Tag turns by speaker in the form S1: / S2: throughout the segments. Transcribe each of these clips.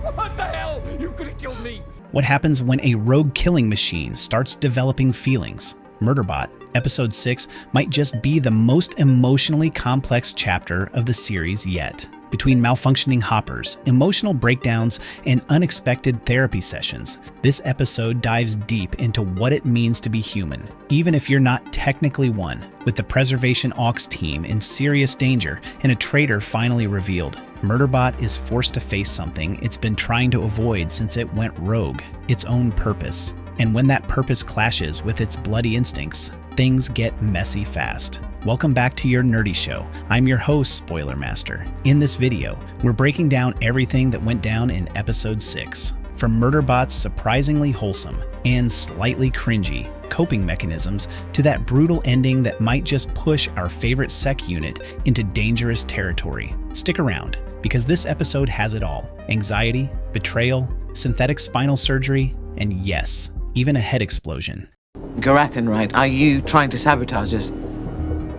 S1: What the hell? You could have killed me.
S2: What happens when a rogue killing machine starts developing feelings? Murderbot, Episode 6, might just be the most emotionally complex chapter of the series yet. Between malfunctioning hoppers, emotional breakdowns, and unexpected therapy sessions, this episode dives deep into what it means to be human, even if you're not technically one. With the PreservationAux team in serious danger and a traitor finally revealed, Murderbot is forced to face something it's been trying to avoid since it went rogue, its own purpose. And when that purpose clashes with its bloody instincts, things get messy fast. Welcome back to your nerdy show. I'm your host, Spoiler Master. In this video, we're breaking down everything that went down in Episode 6. From Murderbot's surprisingly wholesome and slightly cringy coping mechanisms to that brutal ending that might just push our favorite SecUnit into dangerous territory. Stick around, because this episode has it all. Anxiety, betrayal, synthetic spinal surgery, and yes, even a head explosion.
S3: Garathan, right? Are you trying to sabotage us?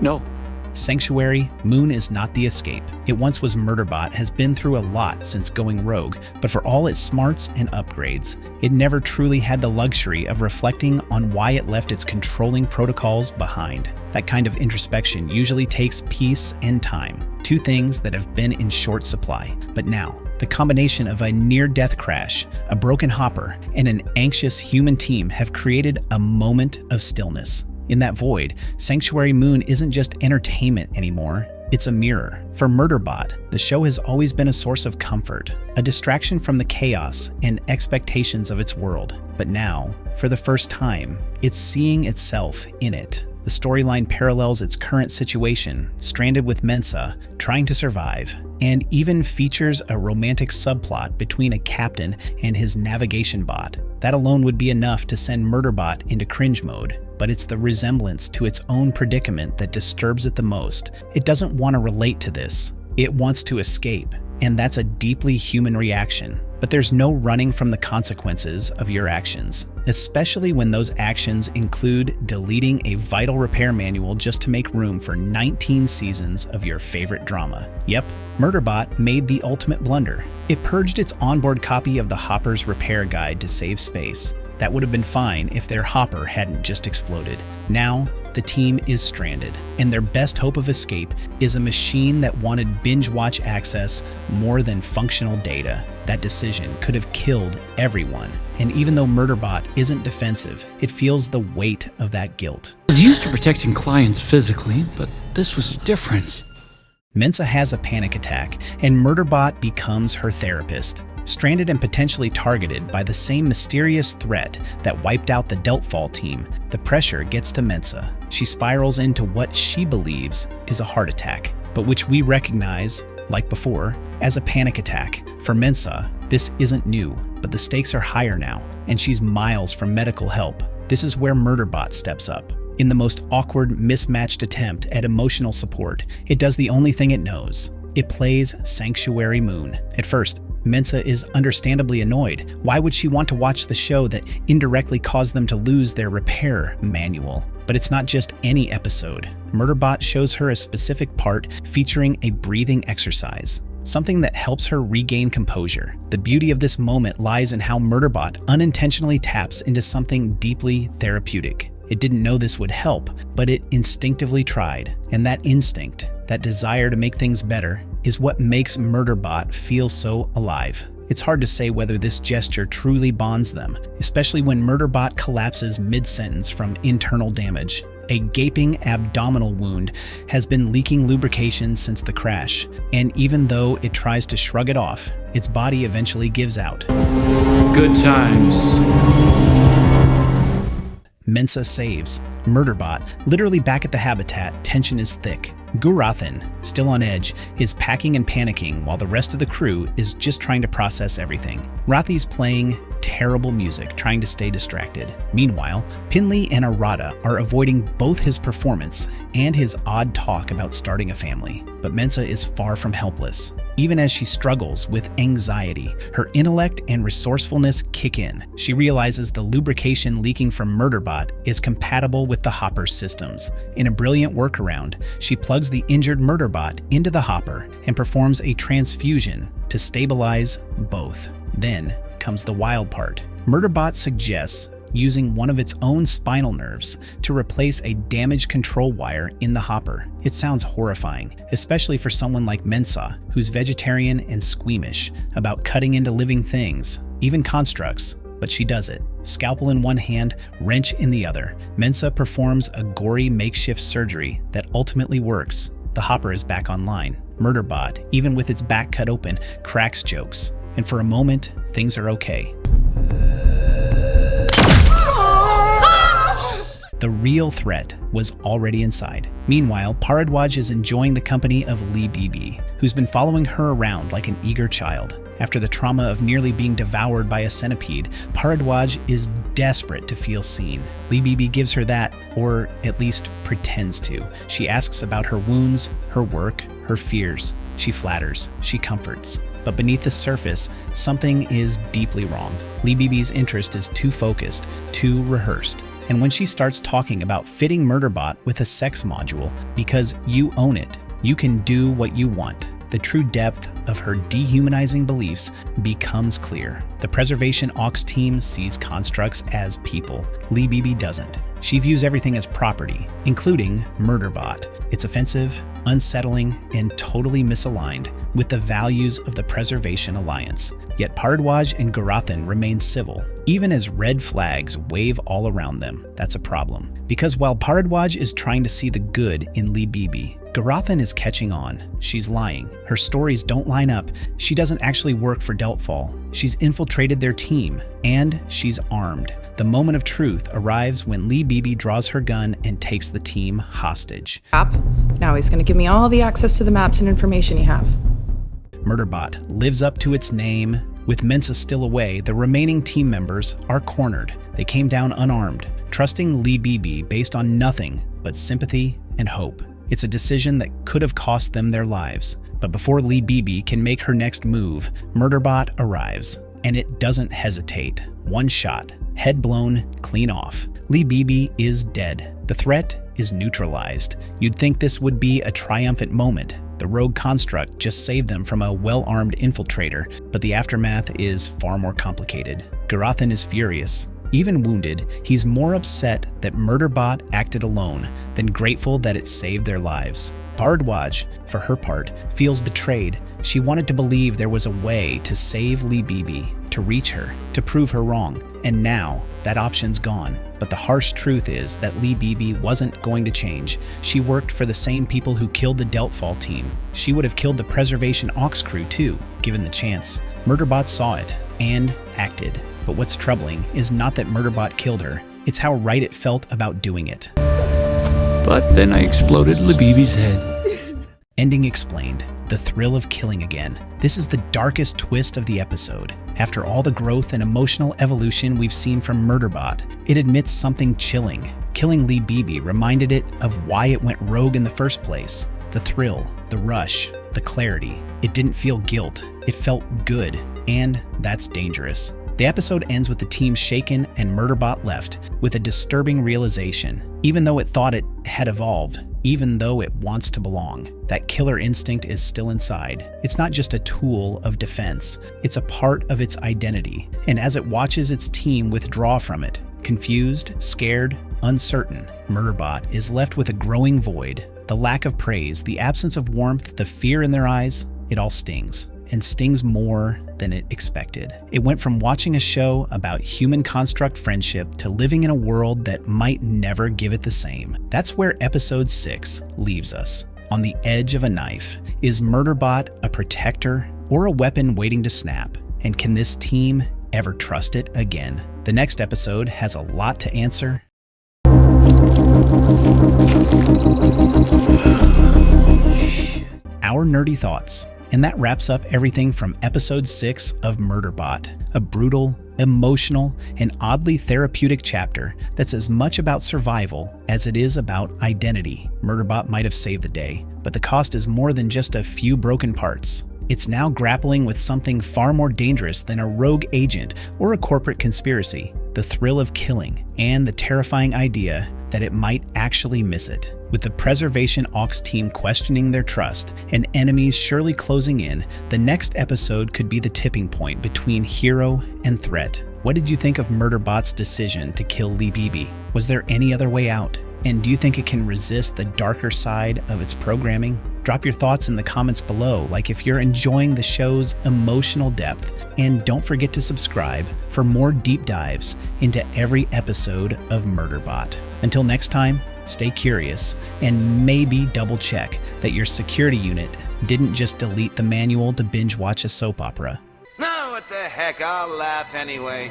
S1: No.
S2: Sanctuary, Moon is not the escape. It once was. Murderbot has been through a lot since going rogue, but for all its smarts and upgrades, it never truly had the luxury of reflecting on why it left its controlling protocols behind. That kind of introspection usually takes peace and time, two things that have been in short supply. But now, the combination of a near-death crash, a broken hopper, and an anxious human team have created a moment of stillness. In that void, Sanctuary Moon isn't just entertainment anymore, it's a mirror. For Murderbot, the show has always been a source of comfort, a distraction from the chaos and expectations of its world. But now, for the first time, it's seeing itself in it. The storyline parallels its current situation, stranded with Mensah, trying to survive, and even features a romantic subplot between a captain and his navigation bot. That alone would be enough to send Murderbot into cringe mode. But it's the resemblance to its own predicament that disturbs it the most. It doesn't want to relate to this. It wants to escape, and that's a deeply human reaction. But there's no running from the consequences of your actions, especially when those actions include deleting a vital repair manual just to make room for 19 seasons of your favorite drama. Yep, Murderbot made the ultimate blunder. It purged its onboard copy of the Hopper's repair guide to save space. That would have been fine if their hopper hadn't just exploded. Now, the team is stranded, and their best hope of escape is a machine that wanted binge watch access more than functional data. That decision could have killed everyone, and even though Murderbot isn't defensive, it feels the weight of that guilt.
S1: I was used to protecting clients physically, but this was different.
S2: Mensah has a panic attack, and Murderbot becomes her therapist. Stranded and potentially targeted by the same mysterious threat that wiped out the Deltfall team, the pressure gets to Mensah. She spirals into what she believes is a heart attack, but which we recognize, like before, as a panic attack. For Mensah, this isn't new, but the stakes are higher now, and she's miles from medical help. This is where Murderbot steps up. In the most awkward, mismatched attempt at emotional support, it does the only thing it knows. It plays Sanctuary Moon. At first, Mensah is understandably annoyed. Why would she want to watch the show that indirectly caused them to lose their repair manual? But it's not just any episode. Murderbot shows her a specific part featuring a breathing exercise, something that helps her regain composure. The beauty of this moment lies in how Murderbot unintentionally taps into something deeply therapeutic. It didn't know this would help, but it instinctively tried. And that instinct, that desire to make things better, is what makes Murderbot feel so alive. It's hard to say whether this gesture truly bonds them, especially when Murderbot collapses mid-sentence from internal damage. A gaping abdominal wound has been leaking lubrication since the crash, and even though it tries to shrug it off, its body eventually gives out.
S1: Good times.
S2: Mensah saves. Murderbot, literally back at the habitat, tension is thick. Garathan, still on edge, is packing and panicking while the rest of the crew is just trying to process everything. Rathi's playing terrible music, trying to stay distracted. Meanwhile, Pinley and Arata are avoiding both his performance and his odd talk about starting a family. But Mensah is far from helpless. Even as she struggles with anxiety, her intellect and resourcefulness kick in. She realizes the lubrication leaking from Murderbot is compatible with the Hopper's systems. In a brilliant workaround, she plugs the injured Murderbot into the Hopper and performs a transfusion to stabilize both. Then comes the wild part. Murderbot suggests using one of its own spinal nerves to replace a damaged control wire in the hopper. It sounds horrifying, especially for someone like Mensah, who's vegetarian and squeamish about cutting into living things, even constructs. But she does it. Scalpel in one hand, wrench in the other. Mensah performs a gory makeshift surgery that ultimately works. The hopper is back online. Murderbot, even with its back cut open, cracks jokes. And for a moment, things are okay. The real threat was already inside. Meanwhile, Paradwaj is enjoying the company of Leebeebee, who's been following her around like an eager child. After the trauma of nearly being devoured by a centipede, Paradwaj is desperate to feel seen. Leebeebee gives her that, or at least pretends to. She asks about her wounds, her work, her fears. She flatters, she comforts. But beneath the surface, something is deeply wrong. Leebeebee's interest is too focused, too rehearsed. And when she starts talking about fitting Murderbot with a sex module, because you own it, you can do what you want, the true depth of her dehumanizing beliefs becomes clear. The PreservationAux team sees constructs as people. Leebeebee doesn't. She views everything as property, including Murderbot. It's offensive, unsettling, and totally misaligned with the values of the Preservation Alliance. Yet Paradwaj and Garathan remain civil, even as red flags wave all around them. That's a problem. Because while Paradwaj is trying to see the good in Leebeebee, Garathan is catching on. She's lying. Her stories don't line up. She doesn't actually work for Deltfall. She's infiltrated their team, and she's armed. The moment of truth arrives when Leebeebee draws her gun and takes the team hostage.
S4: Now he's going to give me all the access to the maps and information you have.
S2: Murderbot lives up to its name. With Mensah still away, the remaining team members are cornered. They came down unarmed, trusting Leebeebee based on nothing but sympathy and hope. It's a decision that could have cost them their lives. But before Leebeebee can make her next move, Murderbot arrives, and it doesn't hesitate. One shot, head blown clean off. Leebeebee is dead. The threat is neutralized. You'd think this would be a triumphant moment. The rogue construct just saved them from a well-armed infiltrator, but the aftermath is far more complicated. Garathan is furious. Even wounded, he's more upset that Murderbot acted alone than grateful that it saved their lives. Paradwaj, for her part, feels betrayed. She wanted to believe there was a way to save Leebeebee, to reach her, to prove her wrong. And now, that option's gone. But the harsh truth is that Leebeebee wasn't going to change. She worked for the same people who killed the Deltfall team. She would have killed the PreservationAux crew too, given the chance. Murderbot saw it and acted. But what's troubling is not that Murderbot killed her, it's how right it felt about doing it.
S1: But then I exploded Leebeebee's head.
S2: Ending explained. The thrill of killing again. This is the darkest twist of the episode. After all the growth and emotional evolution we've seen from Murderbot, it admits something chilling. Killing Leebeebee reminded it of why it went rogue in the first place. The thrill, the rush, the clarity. It didn't feel guilt, it felt good, and that's dangerous. The episode ends with the team shaken and Murderbot left with a disturbing realization. Even though it thought it had evolved, even though it wants to belong, that killer instinct is still inside. It's not just a tool of defense, it's a part of its identity. And as it watches its team withdraw from it, confused, scared, uncertain, Murderbot is left with a growing void. The lack of praise, the absence of warmth, the fear in their eyes, it all stings. And stings more than it expected. It went from watching a show about human construct friendship to living in a world that might never give it the same. That's where episode 6 leaves us. On the edge of a knife. Is Murderbot a protector or a weapon waiting to snap? And can this team ever trust it again? The next episode has a lot to answer. Our nerdy thoughts. And that wraps up everything from episode 6 of Murderbot, a brutal, emotional, and oddly therapeutic chapter that's as much about survival as it is about identity. Murderbot might have saved the day, but the cost is more than just a few broken parts. It's now grappling with something far more dangerous than a rogue agent or a corporate conspiracy, the thrill of killing, and the terrifying idea that it might actually miss it. With the PreservationAux team questioning their trust and enemies surely closing in, the next episode could be the tipping point between hero and threat. What did you think of Murderbot's decision to kill Leebeebee? Was there any other way out? And do you think it can resist the darker side of its programming? Drop your thoughts in the comments below, like if you're enjoying the show's emotional depth. And don't forget to subscribe for more deep dives into every episode of Murderbot. Until next time, stay curious and maybe double check that your security unit didn't just delete the manual to binge watch a soap opera.
S5: No, what the heck, I'll laugh anyway.